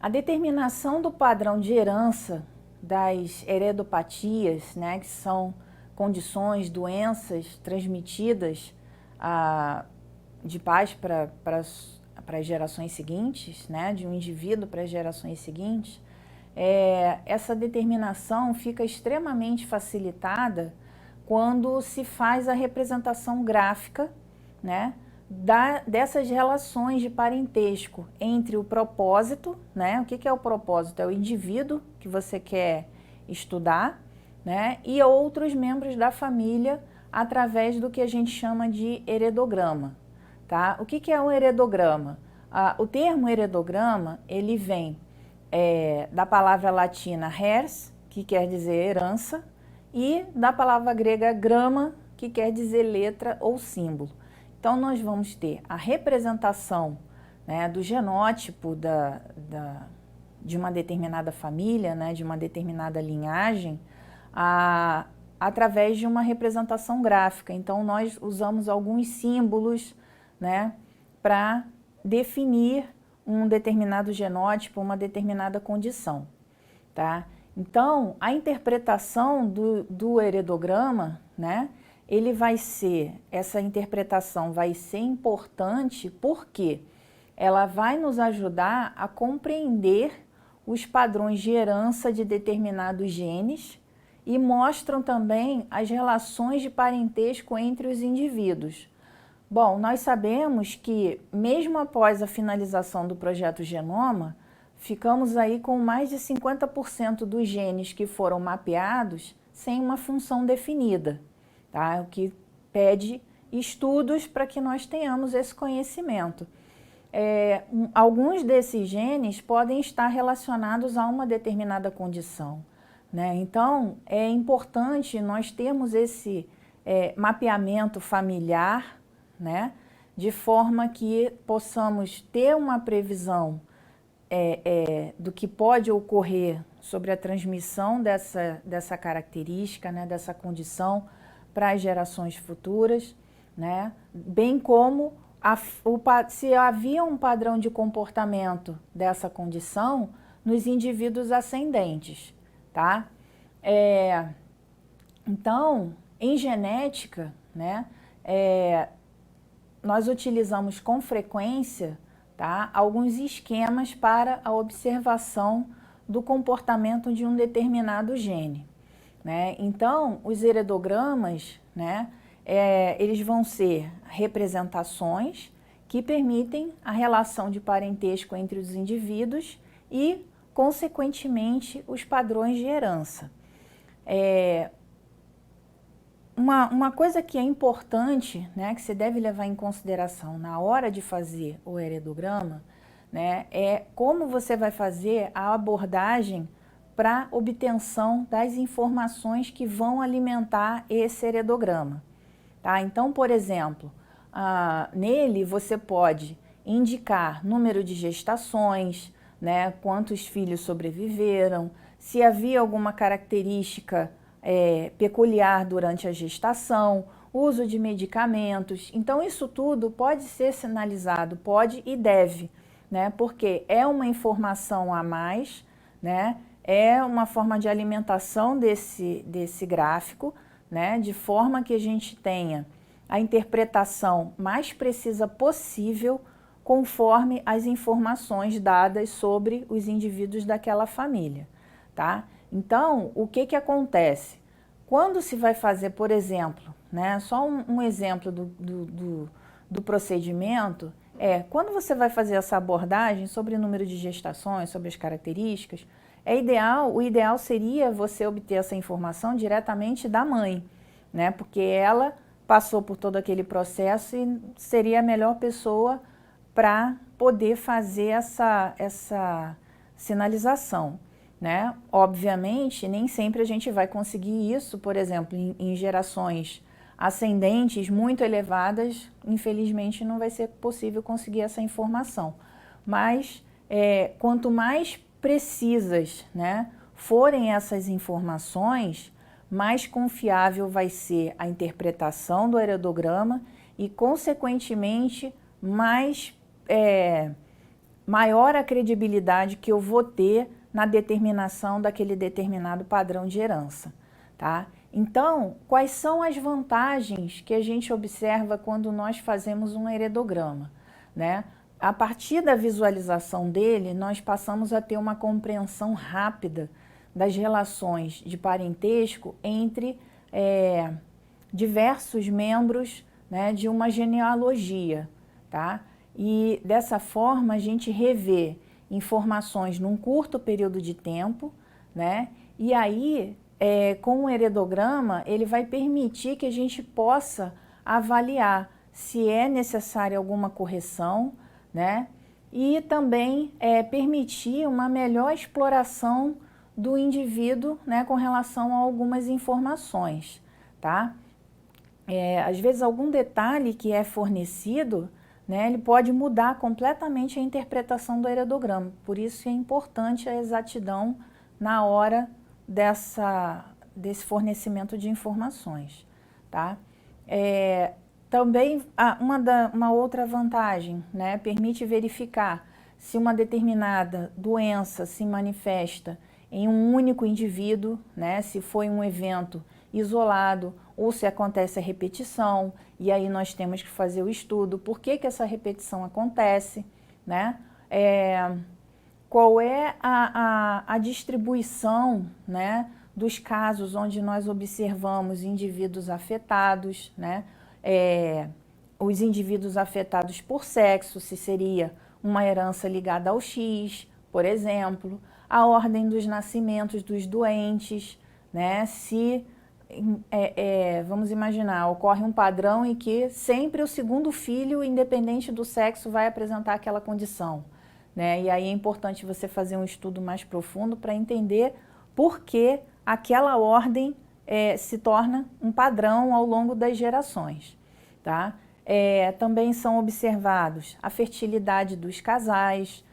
A determinação do padrão de herança das heredopatias, né, que são condições, doenças transmitidas de pais para as gerações seguintes, né, de um indivíduo para as gerações seguintes, essa determinação fica extremamente facilitada quando se faz a representação gráfica, né, dessas relações de parentesco entre o propósito, né? O que é o propósito? É o indivíduo que você quer estudar, né? E outros membros da família através do que a gente chama de heredograma, tá? O que é um heredograma? O termo heredograma, ele vem da palavra latina hers, que quer dizer herança, e da palavra grega grama, que quer dizer letra ou símbolo. Então, nós vamos ter a representação, né, do genótipo de uma determinada família, né, de uma determinada linhagem, através de uma representação gráfica. Então, nós usamos alguns símbolos, né, para definir um determinado genótipo, uma determinada condição, tá? Então, a interpretação do heredograma, né, essa interpretação vai ser importante porque ela vai nos ajudar a compreender os padrões de herança de determinados genes e mostram também as relações de parentesco entre os indivíduos. Bom, nós sabemos que mesmo após a finalização do projeto Genoma, ficamos aí com mais de 50% dos genes que foram mapeados sem uma função definida. Tá? O que pede estudos para que nós tenhamos esse conhecimento. Alguns desses genes podem estar relacionados a uma determinada condição, né? Então, é importante nós termos esse mapeamento familiar, né? De forma que possamos ter uma previsão do que pode ocorrer sobre a transmissão dessa característica, né? Dessa condição para as gerações futuras, né? Bem como se havia um padrão de comportamento dessa condição nos indivíduos ascendentes, tá? Então, em genética, né, nós utilizamos com frequência, tá, alguns esquemas para a observação do comportamento de um determinado gene, né? Então, os heredogramas, né, eles vão ser representações que permitem a relação de parentesco entre os indivíduos e, consequentemente, os padrões de herança. Uma coisa que é importante, né, que você deve levar em consideração na hora de fazer o heredograma, né, é como você vai fazer a abordagem para obtenção das informações que vão alimentar esse heredograma. Tá? Então, por exemplo, nele você pode indicar número de gestações, né, quantos filhos sobreviveram, se havia alguma característica peculiar durante a gestação, uso de medicamentos. Então, isso tudo pode ser sinalizado, pode e deve, né, porque é uma informação a mais, né, é uma forma de alimentação desse gráfico, né, de forma que a gente tenha a interpretação mais precisa possível conforme as informações dadas sobre os indivíduos daquela família, tá? Então, o que acontece? Quando se vai fazer, por exemplo, né, só um exemplo do procedimento, quando você vai fazer essa abordagem sobre o número de gestações, sobre as características, o ideal seria você obter essa informação diretamente da mãe, né? Porque ela passou por todo aquele processo e seria a melhor pessoa para poder fazer essa sinalização, né? Obviamente, nem sempre a gente vai conseguir isso, por exemplo, em gerações ascendentes muito elevadas, infelizmente não vai ser possível conseguir essa informação. Mas quanto mais precisas, né, forem essas informações, mais confiável vai ser a interpretação do heredograma e, consequentemente, mais maior a credibilidade que eu vou ter na determinação daquele determinado padrão de herança, tá? Então, quais são as vantagens que a gente observa quando nós fazemos um heredograma, né? A partir da visualização dele, nós passamos a ter uma compreensão rápida das relações de parentesco entre diversos membros, né, de uma genealogia, tá? E dessa forma a gente revê informações num curto período de tempo, né? E aí, com o heredograma, ele vai permitir que a gente possa avaliar se é necessária alguma correção, né? E também permitir uma melhor exploração do indivíduo, né, com relação a algumas informações, tá? Às vezes algum detalhe que é fornecido, né, ele pode mudar completamente a interpretação do heredograma. Por isso é importante a exatidão na hora desse fornecimento de informações, tá? Também uma outra vantagem, né, permite verificar se uma determinada doença se manifesta em um único indivíduo, né, se foi um evento isolado ou se acontece a repetição, e aí nós temos que fazer o estudo, por que essa repetição acontece, né? Qual é a distribuição, né, dos casos onde nós observamos indivíduos afetados, né? Os indivíduos afetados por sexo, se seria uma herança ligada ao X, por exemplo, a ordem dos nascimentos dos doentes, né? Se, vamos imaginar, ocorre um padrão em que sempre o segundo filho, independente do sexo, vai apresentar aquela condição, né? E aí é importante você fazer um estudo mais profundo para entender por que aquela ordem se torna um padrão ao longo das gerações, tá? Também são observados a fertilidade dos casais,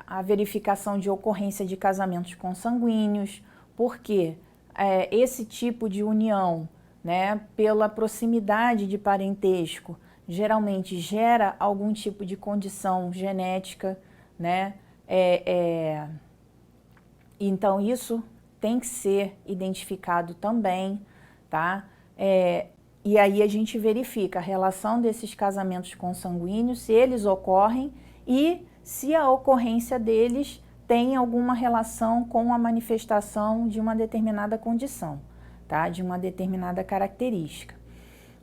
a verificação de ocorrência de casamentos consanguíneos, porque esse tipo de união, né, pela proximidade de parentesco, geralmente gera algum tipo de condição genética, né? Então isso tem que ser identificado também, tá? E aí a gente verifica a relação desses casamentos consanguíneos, se eles ocorrem e se a ocorrência deles tem alguma relação com a manifestação de uma determinada condição, tá? De uma determinada característica.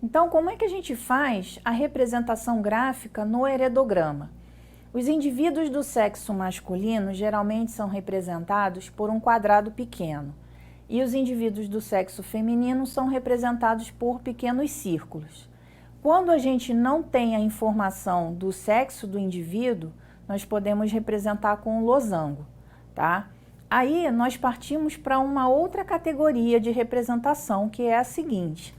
Então, como é que a gente faz a representação gráfica no heredograma? Os indivíduos do sexo masculino geralmente são representados por um quadrado pequeno e os indivíduos do sexo feminino são representados por pequenos círculos. Quando a gente não tem a informação do sexo do indivíduo, nós podemos representar com um losango, tá? Aí nós partimos para uma outra categoria de representação, que é a seguinte: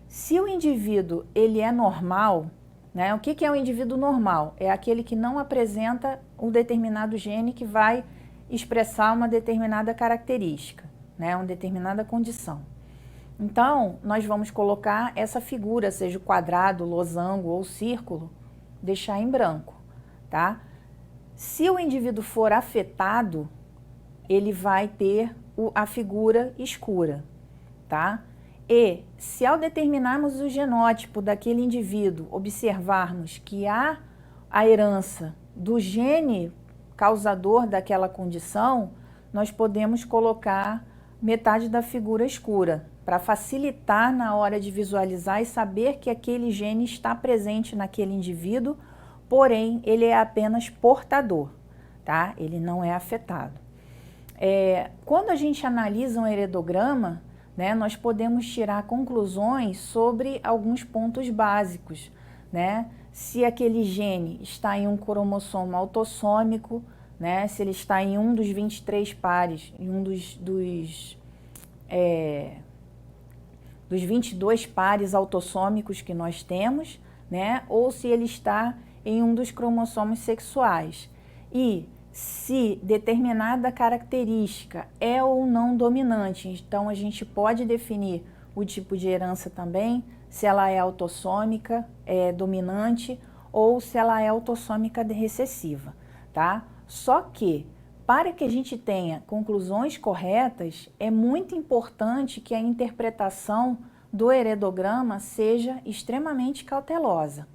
se o indivíduo ele é normal, né? O que é um indivíduo normal? É aquele que não apresenta um determinado gene que vai expressar uma determinada característica, né? Uma determinada condição. Então, nós vamos colocar essa figura, seja o quadrado, losango ou círculo, deixar em branco, tá? Se o indivíduo for afetado, ele vai ter a figura escura, tá? E se ao determinarmos o genótipo daquele indivíduo, observarmos que há a herança do gene causador daquela condição, nós podemos colocar metade da figura escura, para facilitar na hora de visualizar e saber que aquele gene está presente naquele indivíduo, porém ele é apenas portador, tá? Ele não é afetado. Quando a gente analisa um heredograma, né, nós podemos tirar conclusões sobre alguns pontos básicos, né? Se aquele gene está em um cromossomo autossômico, né? Se ele está em um dos 23 pares, em um dos 22 pares autossômicos que nós temos, né? Ou se ele está em um dos cromossomos sexuais. E se determinada característica é ou não dominante, então a gente pode definir o tipo de herança também, se ela é autossômica, é dominante, ou se ela é autossômica recessiva, tá? Só que, para que a gente tenha conclusões corretas, é muito importante que a interpretação do heredograma seja extremamente cautelosa.